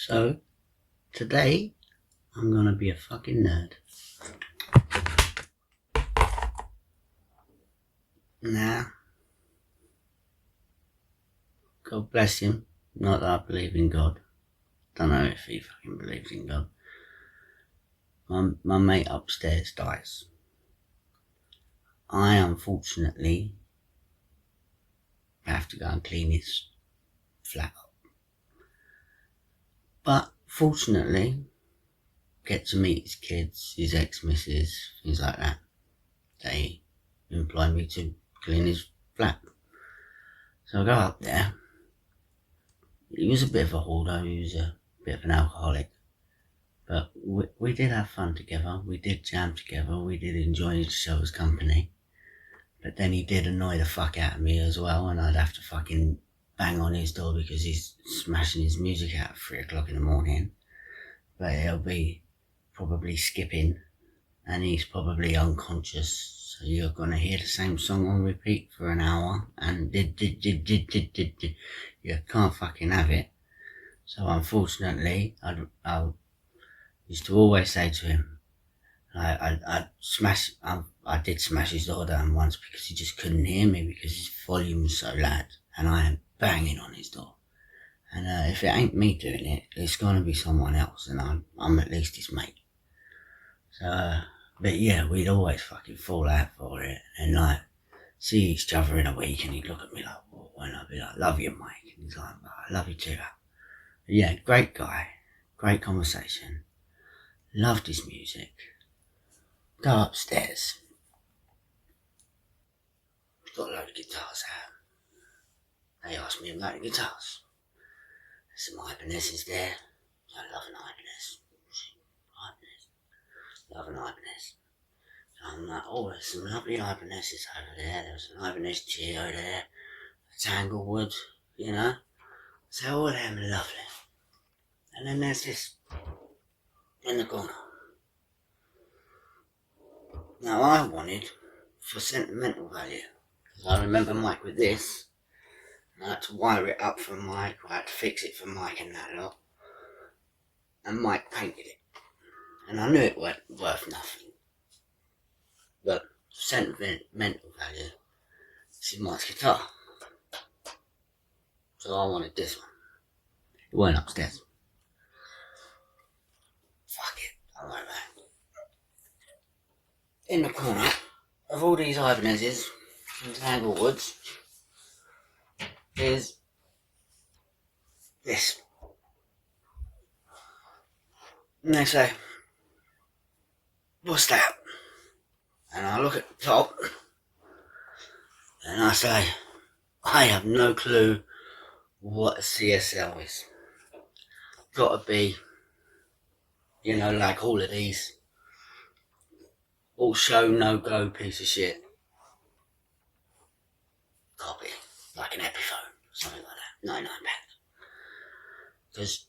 So, today, I'm gonna be a fucking nerd. Now, God bless him. Not that I believe in God. Don't know if he fucking believes in God. My mate upstairs dies. I unfortunately have to go and clean his flat up. But fortunately, get to meet his kids, his ex-missus, things like that. They employ me to clean his flat. So I go up there. He was a bit of a hoarder, he was a bit of an alcoholic. But we did have fun together, we did jam together, we did enjoy each other's company. But then he did annoy the fuck out of me as well, and I'd have to fucking bang on his door because he's smashing his music out at 3 o'clock in the morning. But he'll be probably skipping, and he's probably unconscious. So you're gonna hear the same song on repeat for an hour, and you can't fucking have it. So unfortunately, I used to always say to him, I did smash his door down once because he just couldn't hear me because his volume was so loud, and I am banging on his door. And if it ain't me doing it, it's gonna be someone else, and I'm at least his mate. So, but yeah, we'd always fucking fall out for it, and like see each other in a week, and he'd look at me like, "What?" And I'd be like, "Love you, mate." And he's like, "Oh, I love you too." But yeah, great guy, great conversation. Loved his music. Go upstairs. Got a load of guitars out. They asked me about the guitars. There's some Ibanez's there. I love an Ibanez. Love an Ibanez. I'm like, oh, there's some lovely Ibanez's over there. There's an Ibanez Geo there. A Tanglewood, you know. So all of them are lovely. And then there's this in the corner. Now I wanted for sentimental value. Because I remember Mike with this. And I had to wire it up for Mike. I had to fix it for Mike and that lot. And Mike painted it. And I knew it weren't worth nothing. But sentimental value, this is Mike's guitar. So I wanted this one. It weren't upstairs. Fuck it, don't worry about it. In the corner of all these Ibanez's and Tanglewoods is this. And they say, "What's that?" And I look at the top and I say, I have no clue what a CSL is. Gotta be, like all of these. All show, no go piece of shit. Copy, like an Epiphone, something like that, £99. Because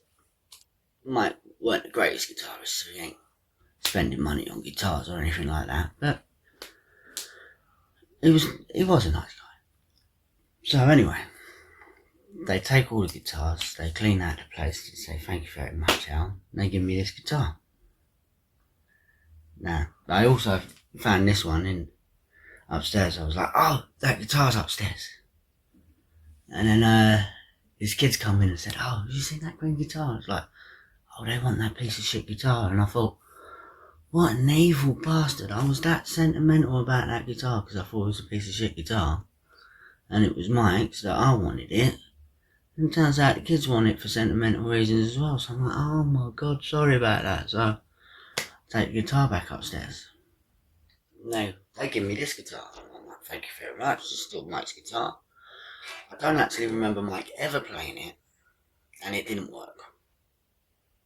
Mike weren't the greatest guitarist, so he ain't spending money on guitars or anything like that, but he was a nice guy. So anyway, they take all the guitars, they clean out the place, they say thank you very much, Al, and they give me this guitar. Now, I also found this one in upstairs. I was like, oh, that guitar's upstairs. And then his kids come in and said, oh, have you seen that green guitar? I was like, oh, they want that piece of shit guitar. And I thought, what an evil bastard. I was that sentimental about that guitar because I thought it was a piece of shit guitar. And it was Mike's that I wanted it. And it turns out the kids want it for sentimental reasons as well. So I'm like, oh my God, sorry about that. So I take the guitar back upstairs. No, they give me this guitar. I'm like, thank you very much. It's still Mike's guitar. I don't actually remember Mike ever playing it. And it didn't work.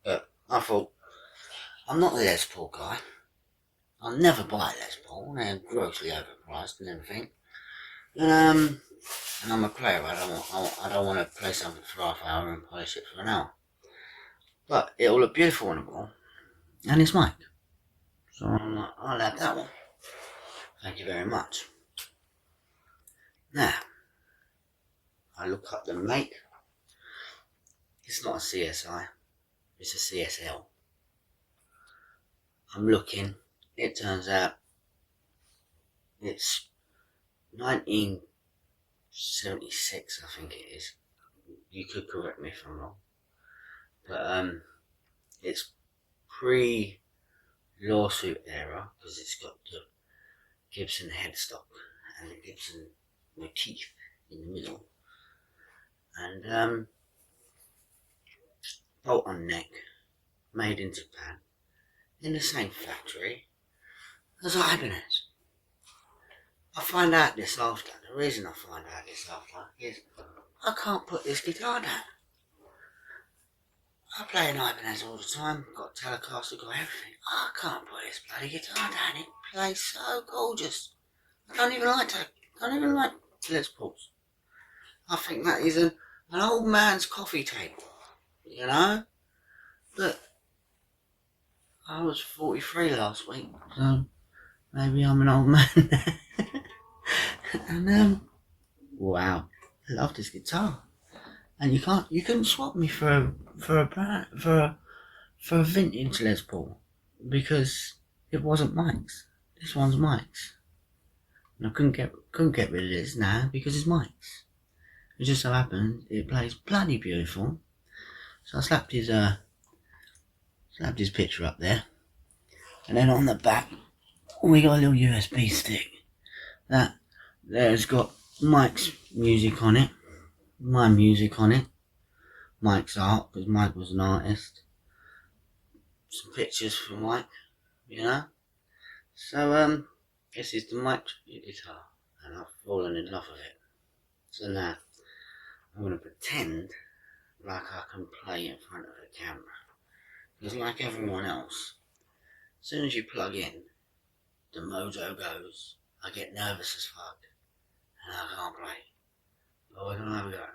But I thought, I'm not a Les Paul guy. I'll never buy a Les Paul. They're grossly overpriced and everything. And I'm a player. I don't want to play something for half an hour and polish it for an hour. But it'll look beautiful on the wall. And it's Mike. So I'm like, I'll have that one. Thank you very much. Now, I look up the make. It's not a CSI. It's a CSL. I'm looking. It turns out it's 1976, I think it is. You could correct me if I'm wrong. But it's pre-lawsuit era because it's got the Gibson headstock and the Gibson motif in the middle. And bolt on neck, made in Japan, in the same factory as Ibanez. I find out this after. The reason I find out this after is I can't put this guitar down. I play an Ibanez all the time, got Telecaster, got everything. I can't put this bloody guitar down. It plays so gorgeous. I don't even like Les Pauls. I think that is an old man's coffee table, you know? But I was 43 last week, so maybe I'm an old man now. And wow, I love this guitar. And you couldn't swap me for a vintage Les Paul because it wasn't Mike's. This one's Mike's. And I couldn't get rid of this now because it's Mike's. It just so happened it plays bloody beautiful. So I slapped his picture up there. And then on the back we got a little USB stick. There's got Mike's music on it. My music on it, Mike's art, because Mike was an artist, some pictures from Mike, you know. So this is the Mike tribute guitar, and I've fallen in love with it. So now I'm going to pretend like I can play in front of the camera, because like everyone else, as soon as you plug in, the mojo goes. I get nervous as fuck, and I can't play. But we're going to have a go.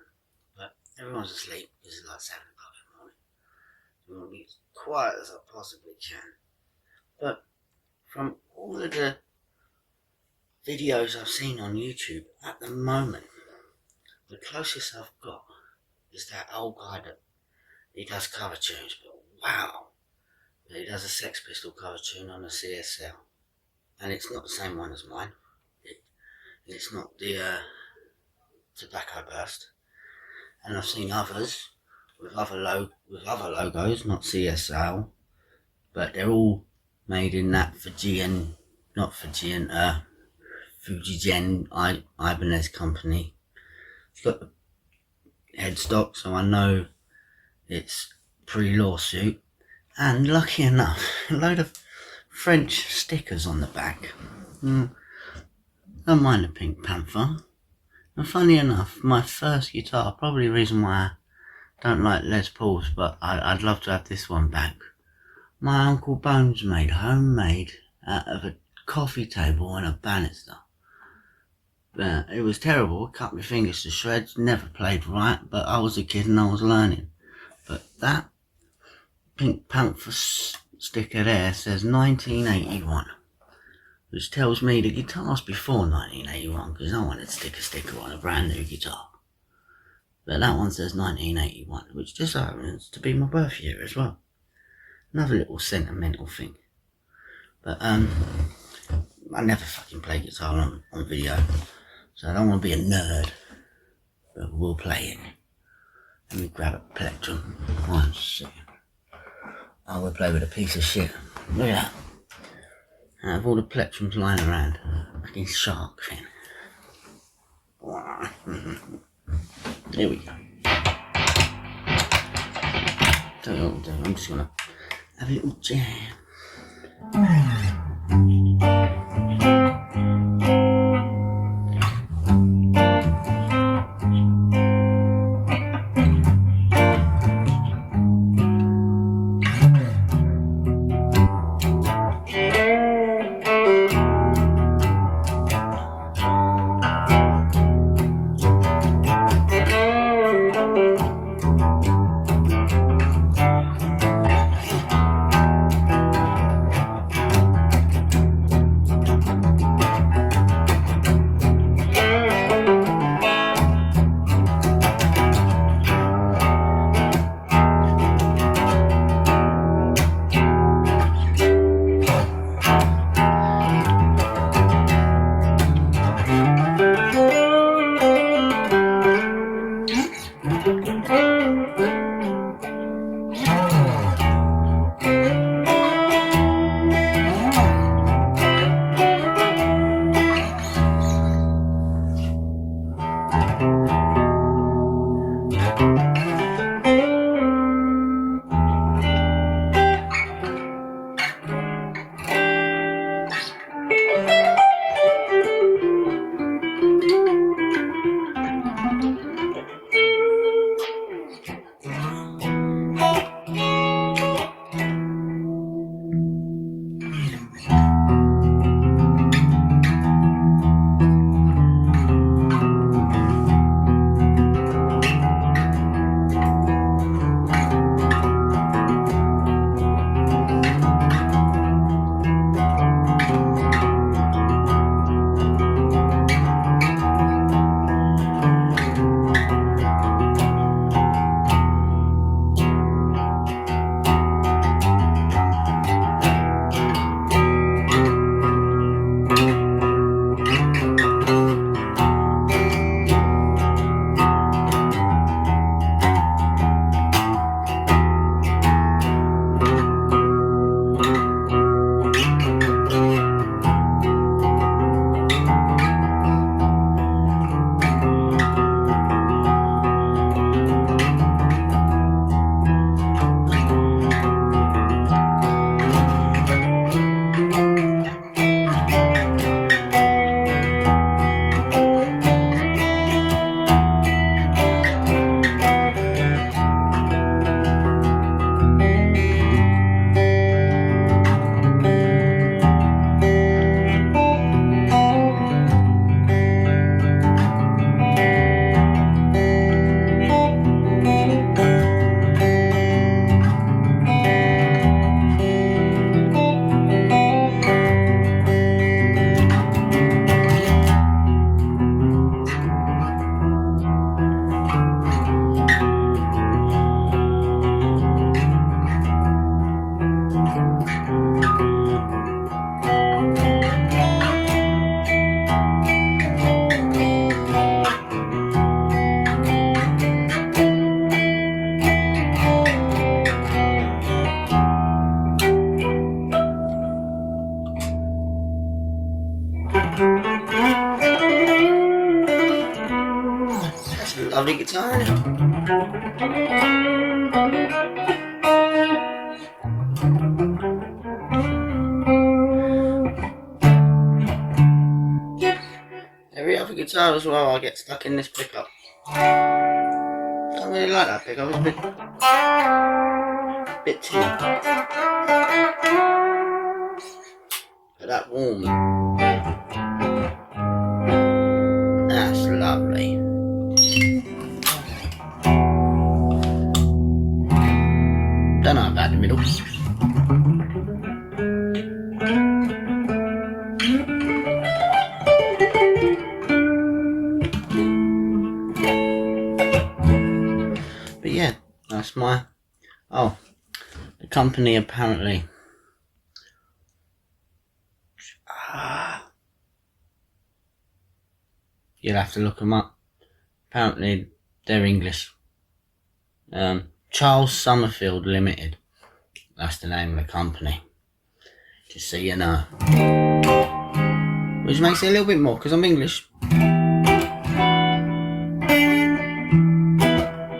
But everyone's asleep because it's like 7 o'clock in the morning. So I'm going to be as quiet as I possibly can. But from all of the videos I've seen on YouTube at the moment, the closest I've got is that old guy that he does cover tunes. But wow, he does a Sex Pistol cover tune on a CSL. And it's not the same one as mine. It's not the Tobacco Burst, and I've seen others with other logos, not CSL, but they're all made in that Fujigen Ibanez company. It's got the headstock, so I know it's pre-lawsuit, and lucky enough, a load of French stickers on the back. Don't mind the Pink Panther. And funny enough, my first guitar, probably the reason why I don't like Les Pauls, but I'd love to have this one back. My Uncle Bones made, homemade, out of a coffee table and a banister. It was terrible, cut my fingers to shreds, never played right, but I was a kid and I was learning. But that Pink Panther sticker there says 1981. Which tells me the guitar's before 1981, because no one would stick a sticker on a brand new guitar. But that one says 1981, which just happens to be my birth year as well. Another little sentimental thing. But I never fucking play guitar on video, so I don't want to be a nerd. But we'll play it. Let me grab a plectrum. 1 second. I will play with a piece of shit. Look at that. I have all the plectrums lying around. Fucking shark thing. Here we go. Tell you what we'll do. I'm just gonna have a little jam. guitar, innit? Every other guitar as well, I get stuck in this pickup. I don't really like that pickup, it's a bit tinny. But that warm, that's lovely. Don't know about the middle. But yeah, that's my... Oh, the company apparently... You'll have to look them up. Apparently they're English. Charles Summerfield Limited. That's the name of the company. Just so you know. Which makes it a little bit more, because I'm English.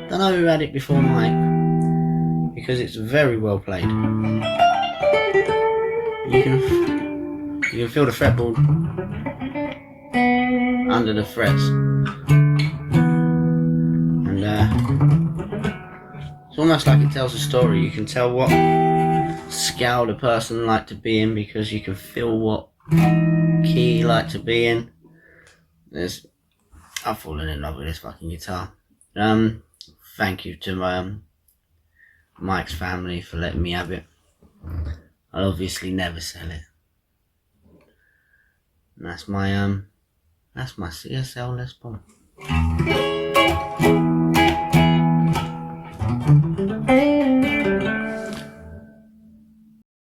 Don't know who had it before Mike, because it's very well played. You can feel the fretboard under the frets, and it's almost like it tells a story. You can tell what scale the person liked to be in, because you can feel what key he liked to be in. I've fallen in love with this fucking guitar. Thank you to Mike's family for letting me have it. I'll obviously never sell it. And that's my CSL Les Paul.